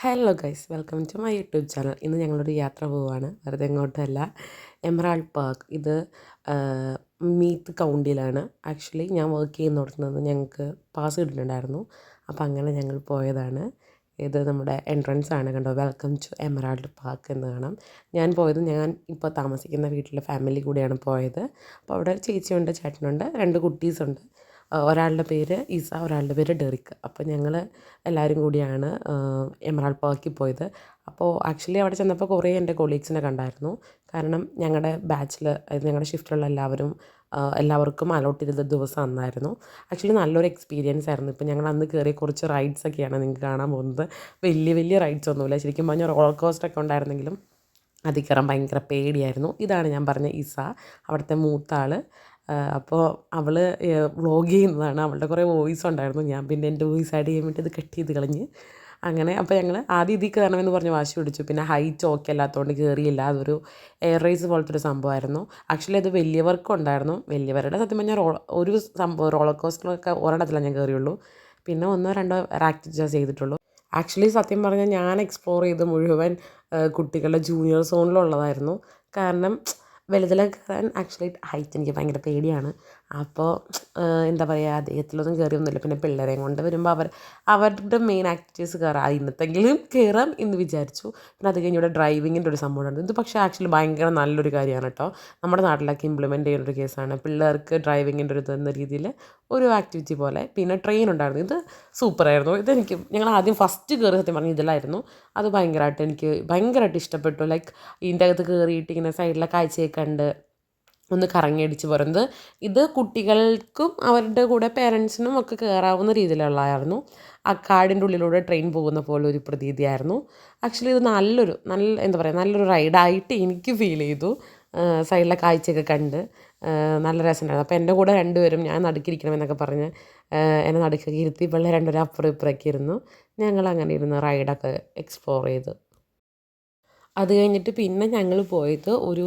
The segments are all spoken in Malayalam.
Hello guys, welcome to my YouTube channel. ഇന്ന് ഞങ്ങളൊരു യാത്ര പോവുകയാണ്, വെറുതെ എങ്ങോട്ടല്ല, എമറാൾഡ് പാർക്ക്. ഇത് മീത്ത് കൗണ്ടിയിലാണ്. ആക്ച്വലി ഞാൻ വർക്ക് ചെയ്യുന്നിടത്തുനിന്ന് ഞങ്ങൾക്ക് പാസ് കിട്ടിയിട്ടുണ്ടായിരുന്നു. അപ്പോൾ അങ്ങനെ ഞങ്ങൾ പോയതാണ്. ഇത് നമ്മുടെ എൻട്രൻസ് ആണ്, കണ്ടോ, വെൽക്കം ടു എമറാൾഡ് പാർക്ക് എന്ന് കാണാം. ഞാൻ ഇപ്പോൾ താമസിക്കുന്ന വീട്ടിലെ ഫാമിലി കൂടെയാണ് പോയത്. അപ്പോൾ അവിടെ ചേച്ചിയുണ്ട്, ചേട്ടനുണ്ട്, 2 കുട്ടീസുണ്ട്. ഒരാളുടെ പേര് ഇസ, ഒരാളുടെ പേര് ഡെറിക്ക്. അപ്പോൾ ഞങ്ങൾ എല്ലാവരും കൂടിയാണ് എമറാൾഡ് പാർക്കിൽ പോയത്. അപ്പോൾ ആക്ച്വലി അവിടെ ചെന്നപ്പോൾ കുറേ എൻ്റെ കൊളീഗ്സിനെ കണ്ടായിരുന്നു. കാരണം ഞങ്ങളുടെ ബാച്ചിൽ, ഞങ്ങളുടെ ഷിഫ്റ്റിലുള്ള എല്ലാവർക്കും അലോട്ട് ചെയ്ത ദിവസം അന്നായിരുന്നു. ആക്ച്വലി നല്ലൊരു എക്സ്പീരിയൻസ് ആയിരുന്നു. ഇപ്പോൾ ഞങ്ങൾ അന്ന് കയറിയ കുറച്ച് റൈഡ്സൊക്കെയാണ് നിങ്ങൾക്ക് കാണാൻ പോകുന്നത്. വലിയ വലിയ റൈഡ്സ് ഒന്നുമില്ല, ശരിക്കും പറഞ്ഞാൽ റോളർ കോസ്റ്ററൊക്കെ ഉണ്ടായിരുന്നെങ്കിലും അതിൽ കയറാൻ ഭയങ്കര പേടിയായിരുന്നു. ഇതാണ് ഞാൻ പറഞ്ഞ ഇസ, അവിടുത്തെ മൂത്ത ആൾ. അപ്പോൾ അവൾ വ്ളോഗ് ചെയ്യുന്നതാണ്. അവളുടെ കുറേ വോയിസ് ഉണ്ടായിരുന്നു. ഞാൻ പിന്നെ എൻ്റെ വോയിസ് ആഡ് ചെയ്യാൻ വേണ്ടി ഇത് കട്ട് ചെയ്ത് കളഞ്ഞ്. അങ്ങനെ അപ്പോൾ ഞങ്ങൾ ആദ്യം ഇതിൽ കയറണമെന്ന് പറഞ്ഞ് വാശി പിടിച്ചു. പിന്നെ ഹൈറ്റ് ഓക്കെ അല്ലാത്തതുകൊണ്ട് കയറിയില്ല. അതൊരു എയർ റേസ് പോലത്തെ ഒരു സംഭവമായിരുന്നു. ആക്ച്വലി അത് വലിയവർക്കും ഉണ്ടായിരുന്നു. വലിയവരുടെ സത്യം പറഞ്ഞാൽ ഒരു സംഭവം റോളർ കോസ്റ്ററൊക്കെ ഒരെണ്ണത്തിലാണ് ഞാൻ കയറിയുള്ളൂ. പിന്നെ 1-2 ആക്ടിവിറ്റീസ് ചെയ്തിട്ടുള്ളൂ. ആക്ച്വലി സത്യം പറഞ്ഞാൽ ഞാൻ എക്സ്പ്ലോർ ചെയ്ത് മുഴുവൻ കുട്ടികളുടെ ജൂനിയർ സോണിലുള്ളതായിരുന്നു. കാരണം വലുതിലൊക്കെ കയറാൻ ആക്ച്വലി ഹൈറ്റ് എനിക്ക് ഭയങ്കര പേടിയാണ്. അപ്പോൾ എന്താ പറയുക, അദ്ദേഹത്തിലൊന്നും കയറിയൊന്നുമില്ല. പിന്നെ പിള്ളേരെയും കൊണ്ട് വരുമ്പോൾ അവരുടെ മെയിൻ ആക്ടിവിറ്റീസ് കയറാം, ഇന്നത്തെങ്കിലും കയറാം എന്ന് വിചാരിച്ചു. പിന്നെ അത് കഴിഞ്ഞ് ഇവിടെ ഡ്രൈവിങ്ങിൻ്റെ ഒരു സംഭവമുണ്ട്. ഇത് പക്ഷേ ആക്ച്വലി ഭയങ്കര നല്ലൊരു കാര്യമാണ് കേട്ടോ. നമ്മുടെ നാട്ടിലൊക്കെ ഇംപ്ലിമെൻറ്റ് ചെയ്യുന്ന ഒരു കേസാണ്. പിള്ളേർക്ക് ഡ്രൈവിങ്ങിൻ്റെ ഒരു ഇതെന്ന രീതിയിൽ ഒരു ആക്ടിവിറ്റി പോലെ. പിന്നെ ട്രെയിൻ ഉണ്ടായിരുന്നു. ഇത് സൂപ്പറായിരുന്നു. ഞങ്ങൾ ആദ്യം ഫസ്റ്റ് കയറി സത്യം പറഞ്ഞാൽ ഇതിലായിരുന്നു. അത് ഭയങ്കരമായിട്ട് ഇഷ്ടപ്പെട്ടു. ലൈക്ക് ഇതിൻ്റെ അകത്ത് കയറിയിട്ട് ഇങ്ങനെ സൈഡിലെ കാഴ്ചയൊക്കെ കണ്ട് ഒന്ന് കറങ്ങിയടിച്ച് പോരുന്നത്. ഇത് കുട്ടികൾക്കും അവരുടെ കൂടെ പേരൻസിനും ഒക്കെ കയറാവുന്ന രീതിയിലുള്ളതായിരുന്നു. ആ കാടിൻ്റെ ഉള്ളിലൂടെ ട്രെയിൻ പോകുന്ന പോലെ ഒരു പ്രതീതിയായിരുന്നു. ആക്ച്വലി ഇത് നല്ലൊരു റൈഡായിട്ട് എനിക്ക് ഫീൽ ചെയ്തു. സൈഡിലെ കാഴ്ചയൊക്കെ കണ്ട് നല്ല രസമുണ്ടായിരുന്നു. അപ്പോൾ എൻ്റെ കൂടെ 2 പേരും ഞാൻ നടുക്കിരിക്കണമെന്നൊക്കെ പറഞ്ഞ് എന്നെ നടുക്കൊക്കെ ഇരുത്തി, പിള്ളേർ 2 പേരും അപ്പുറം ഇപ്പുറമൊക്കെ ഇരുന്നു. ഞങ്ങളങ്ങനെ ഇരുന്ന് റൈഡൊക്കെ എക്സ്പ്ലോർ ചെയ്തു. അത് കഴിഞ്ഞിട്ട് പിന്നെ ഞങ്ങൾ പോയത് ഒരു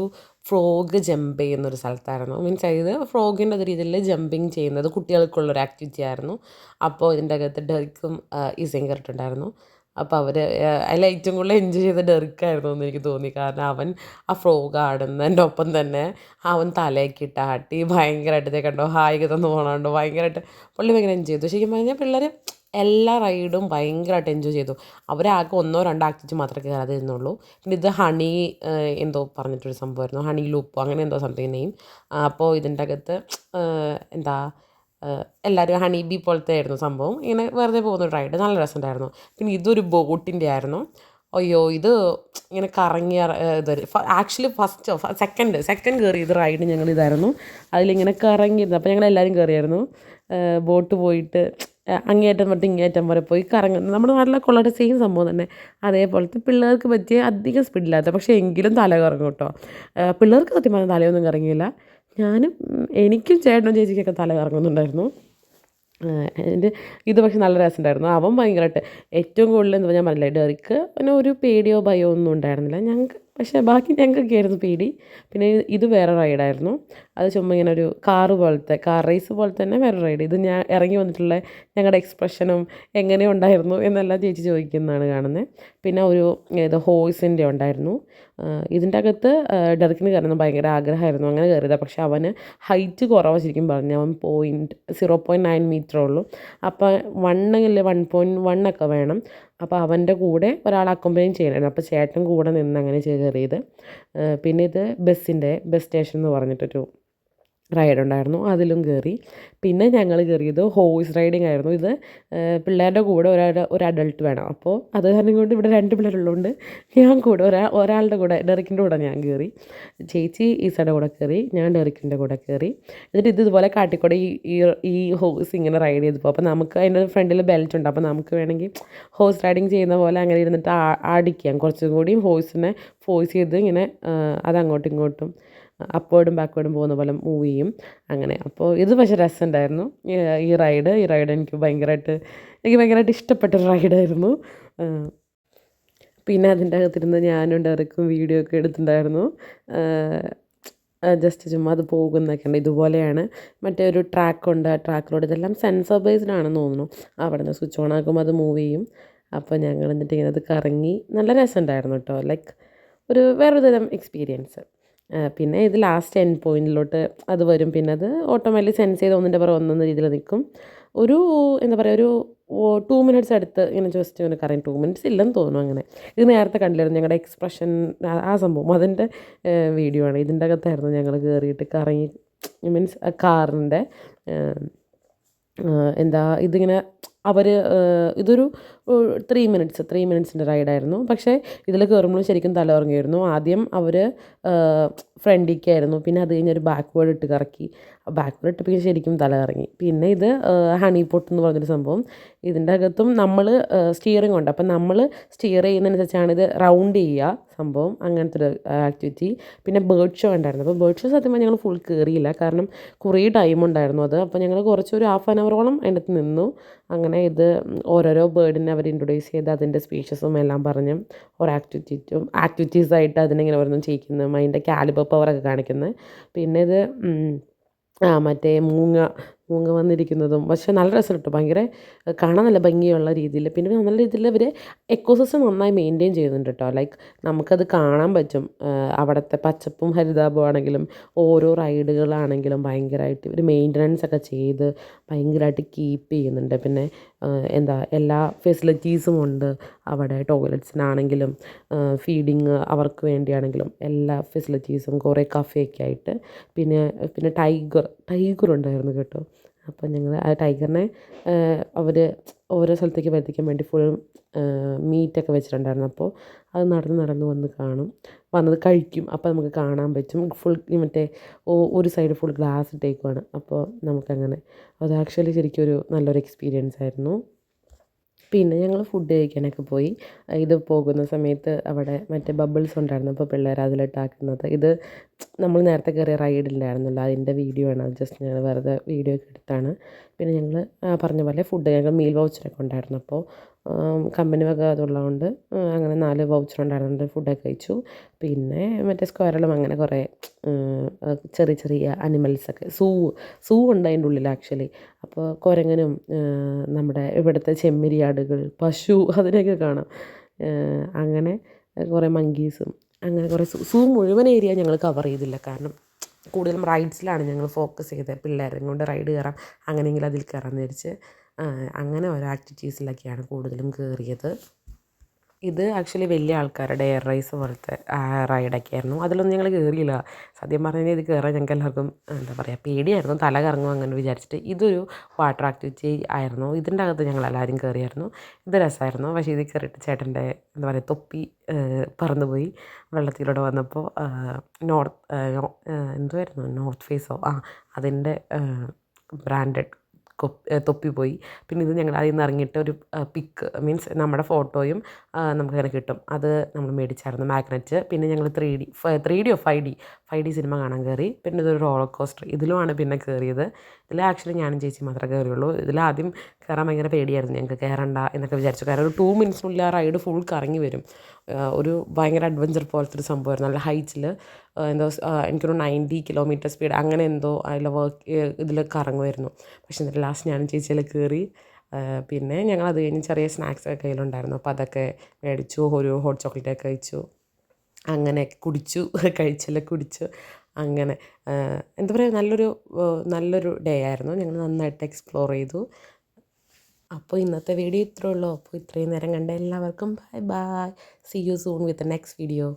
ഫ്രോഗ് ജമ്പ് ചെയ്യുന്നൊരു സ്ഥലത്തായിരുന്നു. മീൻസ് അതായത് ഫ്രോഗിൻ്റെ രീതിയിൽ ജമ്പിങ് ചെയ്യുന്നത് കുട്ടികൾക്കുള്ളൊരു ആക്ടിവിറ്റി ആയിരുന്നു. അപ്പോൾ ഇതിൻ്റെ അകത്ത് ഡെറിക്കും ഇസയും കയറിയിട്ടുണ്ടായിരുന്നു. അപ്പോൾ അവർ അതിൽ ഏറ്റവും കൂടുതൽ എൻജോയ് ചെയ്ത ഡെറിക്കായിരുന്നു എന്ന് എനിക്ക് തോന്നി. കാരണം അവൻ ആ ഫ്രോഗ് ആടുന്നതിൻ്റെ ഒപ്പം തന്നെ അവൻ തലയൊക്കെ ഇട്ട് ആട്ടി ഭയങ്കരമായിട്ട് കണ്ടോ ഹായിക തന്നു പോകണുണ്ടോ, പുള്ളി ഭയങ്കര എൻജോയ് ചെയ്തു. ശരിക്കും പറഞ്ഞാൽ പിള്ളേർ എല്ലാ റൈഡും ഭയങ്കരമായിട്ട് എൻജോയ് ചെയ്തു. അവരാകെ 1-2 ആക്ടിവിറ്റി മാത്രമേ കയറാതിരുന്നുള്ളൂ. പിന്നെ ഇത് ഹണി എന്തോ പറഞ്ഞിട്ടൊരു സംഭവമായിരുന്നു, ഹണി ലൂപ്പോ അങ്ങനെ എന്തോ സംതിങ് നെയിം. അപ്പോൾ ഇതിൻ്റെ അകത്ത് എന്താ എല്ലാവരും ഹണി ബീ പോലത്തെ ആയിരുന്നു സംഭവം. ഇങ്ങനെ വെറുതെ പോകുന്നൊരു റൈഡ്, നല്ല രസമുണ്ടായിരുന്നു. പിന്നെ ഇതൊരു ബോട്ടിൻ്റെ ആയിരുന്നു. അയ്യോ, ഇത് ഇങ്ങനെ കറങ്ങിയ ആക്ച്വലി സെക്കൻഡ് കയറിയത് റൈഡ് ഞങ്ങളിതായിരുന്നു. അതിലിങ്ങനെ കറങ്ങിയിരുന്നു. അപ്പോൾ ഞങ്ങളെല്ലാവരും കയറിയായിരുന്നു. ബോട്ട് പോയിട്ട് അങ്ങേയറ്റം തൊട്ട് ഇങ്ങേയറ്റം വരെ പോയി കറങ്ങുന്നത് നമ്മുടെ നാട്ടിലൊക്കെ ഉള്ള സെയിം സംഭവം തന്നെ. അതേപോലത്തെ പിള്ളേർക്ക് പറ്റിയ അധികം സ്പീഡില്ലാത്ത, പക്ഷേ എങ്കിലും തല കറങ്ങും കേട്ടോ. പിള്ളേർക്ക് സത്യം പറഞ്ഞാൽ തലയൊന്നും കറങ്ങിയില്ല. എനിക്കും ചേട്ടനും ചേച്ചിക്കൊക്കെ തല കറങ്ങുന്നുണ്ടായിരുന്നു. ഇത് പക്ഷെ നല്ല രസമുണ്ടായിരുന്നു. അവൻ ഭയങ്കരമായിട്ട് ഏറ്റവും കൂടുതൽ എന്താ ഞാൻ പറഞ്ഞില്ലേ, ഡെറിക്ക് പിന്നെ ഒരു പേടിയോ ഭയമോ ഒന്നും ഉണ്ടായിരുന്നില്ല. പക്ഷേ ബാക്കി ഞങ്ങൾക്കൊക്കെ ആയിരുന്നു പേടി. പിന്നെ ഇത് വേറെ റൈഡായിരുന്നു. അത് ചുമ്മാ ഇങ്ങനെ ഒരു കാർ റേസ് പോലെ തന്നെ വേറെ റൈഡ്. ഇത് ഞാൻ ഇറങ്ങി വന്നിട്ടുള്ള ഞങ്ങളുടെ എക്സ്പ്രഷനും എങ്ങനെ ഉണ്ടായിരുന്നു എന്നെല്ലാം ചേച്ചി ചോദിക്കുന്നതാണ് കാണുന്നത്. പിന്നെ ഇത് ഹോഴ്സിൻ്റെ ഉണ്ടായിരുന്നു. ഇതിൻ്റെ അകത്ത് ഡെറിക്കിന് കയറുന്നത് ഭയങ്കര ആഗ്രഹമായിരുന്നു, അങ്ങനെ കയറിയതാണ്. പക്ഷെ അവന് ഹൈറ്റ് കുറവാണ് ശരിക്കും പറഞ്ഞു. അവൻ 0.9 മീറ്ററേ ഉള്ളൂ. അപ്പോൾ 1.1 ഒക്കെ വേണം. അപ്പോൾ അവൻ്റെ കൂടെ ഒരാൾ അക്കോമ്പൈൻ ചെയ്യണമായിരുന്നു. അപ്പോൾ ചേട്ടൻ കൂടെ നിന്ന് അങ്ങനെ കയറിയത്. പിന്നെ ഇത് ബസ് സ്റ്റേഷൻ എന്ന് പറഞ്ഞിട്ടൊരു റൈഡ് ഉണ്ടായിരുന്നു, അതിലും കയറി. പിന്നെ ഞങ്ങൾ കയറിയത് ഹോഴ്സ് റൈഡിങ് ആയിരുന്നു. ഇത് പിള്ളേരുടെ കൂടെ ഒരു അഡൾട്ട് വേണം. അപ്പോൾ അത് കാരണം കൊണ്ട് ഇവിടെ 2 പിള്ളേരുള്ളതുകൊണ്ട് ഞാൻ കൂടെ ഒരാളുടെ കൂടെ ഡെറിക്കിൻ്റെ കൂടെ ഞാൻ കയറി. ചേച്ചി ഈസയുടെ കൂടെ കയറി, ഞാൻ ഡെറിക്കിൻ്റെ കൂടെ കയറി. എന്നിട്ട് ഇതുപോലെ കാട്ടിക്കൂടെ ഈ ഹോഴ്സ് ഇങ്ങനെ റൈഡ് ചെയ്ത് പോകും. അപ്പോൾ നമുക്ക് അതിൻ്റെ ഫ്രണ്ടിൽ ബെൽറ്റ് ഉണ്ട്. അപ്പോൾ നമുക്ക് വേണമെങ്കിൽ ഹോഴ്സ് റൈഡിങ് ചെയ്യുന്ന പോലെ അങ്ങനെ ഇരുന്നിട്ട് ആടിക്കാം. കുറച്ചും കൂടിയും ഹോഴ്സിനെ ഫോഴ്സ് ചെയ്ത് ഇങ്ങനെ അത് അങ്ങോട്ടും ഇങ്ങോട്ടും അപ്വേർഡും ബാക്ക്വേർഡും പോകുന്ന പോലെ മൂവ് ചെയ്യും അങ്ങനെ. അപ്പോൾ ഇത് പക്ഷേ രസമുണ്ടായിരുന്നു ഈ റൈഡ് എനിക്ക് ഭയങ്കരമായിട്ട് ഇഷ്ടപ്പെട്ടൊരു റൈഡായിരുന്നു. പിന്നെ അതിൻ്റെ അകത്തിരുന്ന് ഞാനും ഡെറിക്കും വീഡിയോ ഒക്കെ എടുത്തിട്ടുണ്ടായിരുന്നു. ജസ്റ്റ് ചുമ്മാ അത് പോകുന്നതൊക്കെ ഉണ്ട്. ഇതുപോലെയാണ് മറ്റേ ഒരു ട്രാക്കുണ്ട്. ആ ട്രാക്കിലൂടെ ഇതെല്ലാം സെൻസർ ബേസ്ഡ് ആണെന്ന് തോന്നുന്നു. അവിടെ നിന്ന് സ്വിച്ച് ഓൺ ആക്കുമ്പോൾ അത് മൂവ് ചെയ്യും. അപ്പോൾ ഞങ്ങൾ എന്നിട്ട് ഇങ്ങനെ അത് കറങ്ങി നല്ല രസമുണ്ടായിരുന്നു കേട്ടോ. ലൈക്ക് ഒരു വേറൊരു തരം എക്സ്പീരിയൻസ്. പിന്നെ ഇത് ലാസ്റ്റ് എൻഡ് പോയിൻറ്റിലോട്ട് അത് വരും. പിന്നെ അത് ഓട്ടോമാറ്റിക്കലി സെൻസ് ചെയ്ത് ഒന്നിൻ്റെ പുറകെ ഒന്നൊന്ന രീതിയിൽ നിൽക്കും. ഒരു എന്താ പറയുക, ഒരു 2 മിനിറ്റ്സ് അടുത്ത് ഇങ്ങനെ ജസ്റ്റ് ഇങ്ങനെ കറങ്ങി, 2 മിനിറ്റ്സ് ഇല്ലെന്ന് തോന്നുന്നു. അങ്ങനെ ഇത് നേരത്തെ കണ്ടില്ലായിരുന്നു ഞങ്ങളുടെ എക്സ്പ്രഷൻ, ആ സംഭവം അതിൻ്റെ വീഡിയോ ആണ്. ഇതിൻ്റെ അകത്തായിരുന്നു ഞങ്ങൾ കയറിയിട്ട് കറങ്ങി, മീൻസ് കാറിൻ്റെ എന്താ ഇതിങ്ങനെ അവർ ഇതൊരു 3 മിനിറ്റ്സിൻ്റെ റൈഡായിരുന്നു. പക്ഷേ ഇതിൽ കയറുമ്പോഴും ശരിക്കും തല കറങ്ങിയായിരുന്നു. ആദ്യം അവർ ഫ്രണ്ടിലേക്കായിരുന്നു, പിന്നെ അത് കഴിഞ്ഞ് ഒരു ബാക്ക്വേർഡ് ഇട്ട് കറക്കി. ബാക്ക്വേർഡ് ഇട്ടപ്പോൾ ശരിക്കും തല കറങ്ങി. പിന്നെ ഇത് ഹണി പോട്ട് എന്ന് പറഞ്ഞൊരു സംഭവം. ഇതിൻ്റെ അകത്തും നമ്മൾ സ്റ്റിയറിംഗ് ഉണ്ട്. അപ്പം നമ്മൾ സ്റ്റിയർ ചെയ്യുന്നതിനനുസരിച്ചാണ് ഇത് റൗണ്ട് ചെയ്യുക സംഭവം. അങ്ങനത്തെ ഒരു ആക്ടിവിറ്റി. പിന്നെ ബേർഡ് ഷോ ഉണ്ടായിരുന്നു. അപ്പോൾ ബേർഡ് ഷോ സത്യം പറഞ്ഞാൽ ഞങ്ങൾ ഫുൾ കയറിയില്ല, കാരണം കുറേ ടൈം ഉണ്ടായിരുന്നു അത്. അപ്പോൾ ഞങ്ങൾ കുറച്ചൊരു ഹാഫ് ആൻ അവറോളം അതിൻ്റെ അകത്ത് നിന്നു. അങ്ങനെ ഇത് ഓരോരോ ബേർഡിനെ അവർ ഇൻട്രൊഡ്യൂസ് ചെയ്ത് അതിൻ്റെ സ്പീഷീസും എല്ലാം പറഞ്ഞ് ഓരോ ആക്ടിവിറ്റീസായിട്ട് അതിനെങ്ങനെ ഓരോന്നും ചെയ്യിക്കുന്നതും അതിൻ്റെ കാലിബർ പവറൊക്കെ കാണിക്കുന്നത്. പിന്നെ ഇത് മറ്റേ മൂങ്ങ വന്നിരിക്കുന്നതും. പക്ഷേ നല്ല രസം കിട്ടും, ഭയങ്കര കാണാൻ നല്ല ഭംഗിയുള്ള രീതിയിൽ. പിന്നെ നല്ല രീതിയിൽ അവർ എക്കോസിസ്റ്റം നന്നായി മെയിൻറ്റെയിൻ ചെയ്യുന്നുണ്ട് കേട്ടോ. ലൈക്ക് നമുക്കത് കാണാൻ പറ്റും. അവിടുത്തെ പച്ചപ്പും ഹരിതാപവും ആണെങ്കിലും ഓരോ റൈഡുകളാണെങ്കിലും ഭയങ്കരമായിട്ട് ഇവർ മെയിൻ്റനൻസ് ഒക്കെ ചെയ്ത് ഭയങ്കരമായിട്ട് കീപ്പ് ചെയ്യുന്നുണ്ട്. പിന്നെ എന്താ എല്ലാ ഫെസിലിറ്റീസും ഉണ്ട് അവിടെ. ടോയ്ലറ്റ്സിനാണെങ്കിലും ഫീഡിങ് അവർക്ക് വേണ്ടിയാണെങ്കിലും എല്ലാ ഫെസിലിറ്റീസും, കുറേ കഫേയൊക്കെ ആയിട്ട്. പിന്നെ ടൈഗർ ഉണ്ടായിരുന്നു കേട്ടോ. അപ്പോൾ ഞങ്ങൾ ആ ടൈഗറിനെ അവർ ഓരോ സ്ഥലത്തേക്ക് വരുത്തിക്കാൻ വേണ്ടി ഫുൾ മീറ്റൊക്കെ വെച്ചിട്ടുണ്ടായിരുന്നു. അപ്പോൾ അത് നടന്ന് വന്ന് കാണും, വന്നത് കഴിക്കും. അപ്പോൾ നമുക്ക് കാണാൻ പറ്റും. ഫുൾ മറ്റേ ഒരു സൈഡ് ഫുൾ ഗ്ലാസ് ഇട്ടേക്കുവാണ്. അപ്പോൾ നമുക്കങ്ങനെ അത് ആക്ച്വലി ശരിക്കും ഒരു നല്ലൊരു എക്സ്പീരിയൻസ് ആയിരുന്നു. പിന്നെ ഞങ്ങൾ ഫുഡ് കഴിക്കാനൊക്കെ പോയി. ഇത് പോകുന്ന സമയത്ത് അവിടെ മറ്റേ ബബിൾസ് ഉണ്ടായിരുന്നു. അപ്പോൾ പിള്ളേർ അതിലിട്ടാക്കുന്നത്. ഇത് നമ്മൾ നേരത്തെ കയറിയ റൈഡില്ലായിരുന്നല്ലോ, അതിൻ്റെ വീഡിയോ ആണ്. അത് ജസ്റ്റ് ഞങ്ങൾ വെറുതെ വീഡിയോ ഒക്കെ എടുത്താണ്. പിന്നെ ഞങ്ങൾ പറഞ്ഞ പോലെ ഫുഡ്, ഞങ്ങൾ മീൽ വൗച്ചറൊക്കെ ഉണ്ടായിരുന്നു. അപ്പോൾ കമ്പനി വക അതുള്ളതുകൊണ്ട് അങ്ങനെ 4 വൗച്ചർ ഉണ്ടായിരുന്നുണ്ട്. ഫുഡൊക്കെ കഴിച്ചു. പിന്നെ മറ്റേ സ്ക്വയറലും അങ്ങനെ കുറേ ചെറിയ അനിമൽസൊക്കെ, സൂ ഉണ്ട് അതിൻ്റെ ഉള്ളിൽ ആക്ച്വലി. അപ്പോൾ കുരങ്ങനും നമ്മുടെ ഇവിടുത്തെ ചെമ്മരിയാടുകൾ, പശു അതിനെയൊക്കെ കാണാം. അങ്ങനെ കുറേ മങ്കീസും, അങ്ങനെ കുറേ സൂ മുഴുവൻ ഏരിയ ഞങ്ങൾ കവർ ചെയ്തില്ല, കാരണം കൂടുതലും റൈഡ്സിലാണ് ഞങ്ങൾ ഫോക്കസ് ചെയ്തത്. പിള്ളേരെയും കൊണ്ട് റൈഡ് കയറാം, അങ്ങനെയെങ്കിലും അതിൽ കയറാമെന്ന് വിചാരിച്ച് അങ്ങനെ ഓരോ ആക്ടിവിറ്റീസിലൊക്കെയാണ് കൂടുതലും കയറിയത്. ഇത് ആക്ച്വലി വലിയ ആൾക്കാരുടെ എയർ റൈസ് പോലത്തെ റൈഡൊക്കെ ആയിരുന്നു. അതിലൊന്നും ഞങ്ങൾ കയറിയില്ല. സത്യം പറഞ്ഞു കഴിഞ്ഞാൽ ഇത് കയറാൻ ഞങ്ങൾക്ക് എല്ലാവർക്കും എന്താ പറയുക, പേടിയായിരുന്നു, തല കറങ്ങും അങ്ങനെ വിചാരിച്ചിട്ട്. ഇതൊരു വാട്ടർ ആക്ടിവിറ്റി ആയിരുന്നു. ഇതിൻ്റെ അകത്ത് ഞങ്ങൾ എല്ലാവരും കയറിയായിരുന്നു. ഇത് രസമായിരുന്നു. പക്ഷേ ഇത് കയറിയിട്ട് ചേട്ടൻ്റെ എന്താ പറയുക, തൊപ്പി പറന്നുപോയി വെള്ളത്തിലൂടെ വന്നപ്പോൾ. എന്തുമായിരുന്നു, നോർത്ത് ഫേസോ അതിൻ്റെ ബ്രാൻഡഡ് തൊപ്പി പോയി. പിന്നെ ഇത് ഞങ്ങൾ അതിൽ നിന്ന് ഇറങ്ങിയിട്ട് ഒരു പിക്ക്, മീൻസ് നമ്മുടെ ഫോട്ടോയും നമുക്കങ്ങനെ കിട്ടും. അത് നമ്മൾ മേടിച്ചായിരുന്നു, മാഗ്നറ്റ്. പിന്നെ ഞങ്ങൾ 3D 5D സിനിമ കാണാൻ കയറി. പിന്നെ ഇതൊരു റോളർ കോസ്റ്റർ, ഇതിലുമാണ് പിന്നെ കയറിയത്. ഇതിൽ ആക്ച്വലി ഞാനും ചേച്ചി മാത്രമേ കയറിയുള്ളൂ. ഇതിലാദ്യം കയറാൻ ഭയങ്കര പേടിയായിരുന്നു, ഞങ്ങൾക്ക് കയറണ്ട എന്നൊക്കെ വിചാരിച്ചു. കാരണം ഒരു 2 മിനിറ്റ്സിനുള്ളിൽ ആ റൈഡ് ഫുൾ കറങ്ങി വരും. ഒരു ഭയങ്കര അഡ്വഞ്ചർ പോലത്തെ ഒരു സംഭവമായിരുന്നു. നല്ല ഹൈറ്റിൽ എന്തോ എനിക്കൊരു 90 കിലോമീറ്റർ സ്പീഡ് അങ്ങനെ എന്തോ അതിൽ ഇതിൽ കറങ്ങുമായിരുന്നു. പക്ഷേ എന്നിട്ട് ലാസ്റ്റ് ഞാനും ചേച്ചിയിൽ കയറി. പിന്നെ ഞങ്ങൾ അത് കഴിഞ്ഞ് ചെറിയ സ്നാക്സൊക്കെ കയ്യിലുണ്ടായിരുന്നു. അപ്പോൾ അതൊക്കെ മേടിച്ചു. ഒരു ഹോട്ട് ചോക്ലേറ്റൊക്കെ കഴിച്ചു. അങ്ങനെ കുടിച്ചു കുടിച്ചു. അങ്ങനെ എന്താ പറയുക, നല്ലൊരു ഡേ ആയിരുന്നു. ഞങ്ങൾ നന്നായിട്ട് എക്സ്പ്ലോർ ചെയ്തു. അപ്പോൾ ഇന്നത്തെ വീഡിയോ ഇത്രയേ ഉള്ളൂ. അപ്പോൾ ഇത്രയും നേരം കണ്ട എല്ലാവർക്കും bye bye. See you soon with next video.